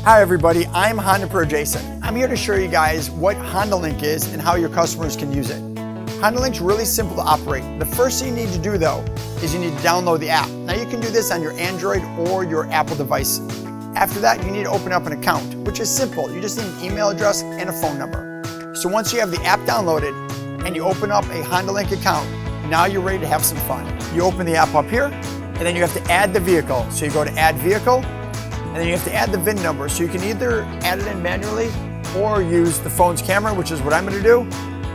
Hi everybody, I'm HondaPro Jason. I'm here to show you guys what HondaLink is and how your customers can use it. HondaLink's really simple to operate. The first thing you need to do though is you need to download the app. Now you can do this on your Android or your Apple device. After that, you need to open up an account, which is simple. You just need an email address and a phone number. So once you have the app downloaded and you open up a HondaLink account, now you're ready to have some fun. You open the app up here and then you have to add the vehicle. So you go to add vehicle, and then you have to add the VIN number. So you can either add it in manually or use the phone's camera, which is what I'm gonna do.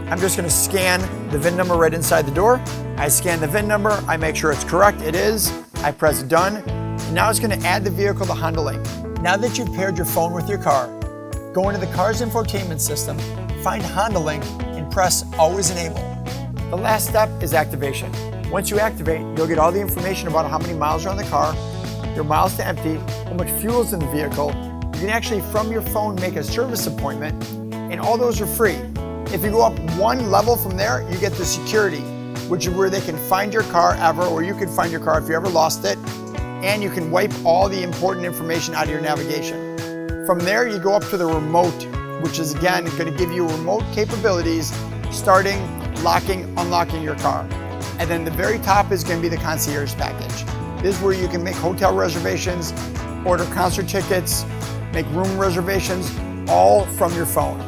I'm just gonna scan the VIN number right inside the door. I scan the VIN number, I make sure it's correct, it is. I press done, and now it's gonna add the vehicle to HondaLink. Now that you've paired your phone with your car, go into the car's infotainment system, find HondaLink, and press Always Enable. The last step is activation. Once you activate, you'll get all the information about how many miles are on the car, your miles to empty, how much fuel is in the vehicle. You can actually, from your phone, make a service appointment, and all those are free. If you go up one level from there, you get the security, which is where they can find your car ever, or you can find your car if you ever lost it, and you can wipe all the important information out of your navigation. From there, you go up to the remote, which is again going to give you remote capabilities, starting, locking, unlocking your car. And then the very top is going to be the concierge package. This is where you can make hotel reservations, order concert tickets, make room reservations, all from your phone.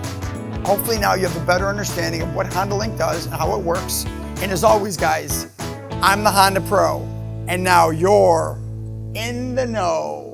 Hopefully now you have a better understanding of what HondaLink does and how it works. And as always, guys, I'm the Honda Pro, and now you're in the know.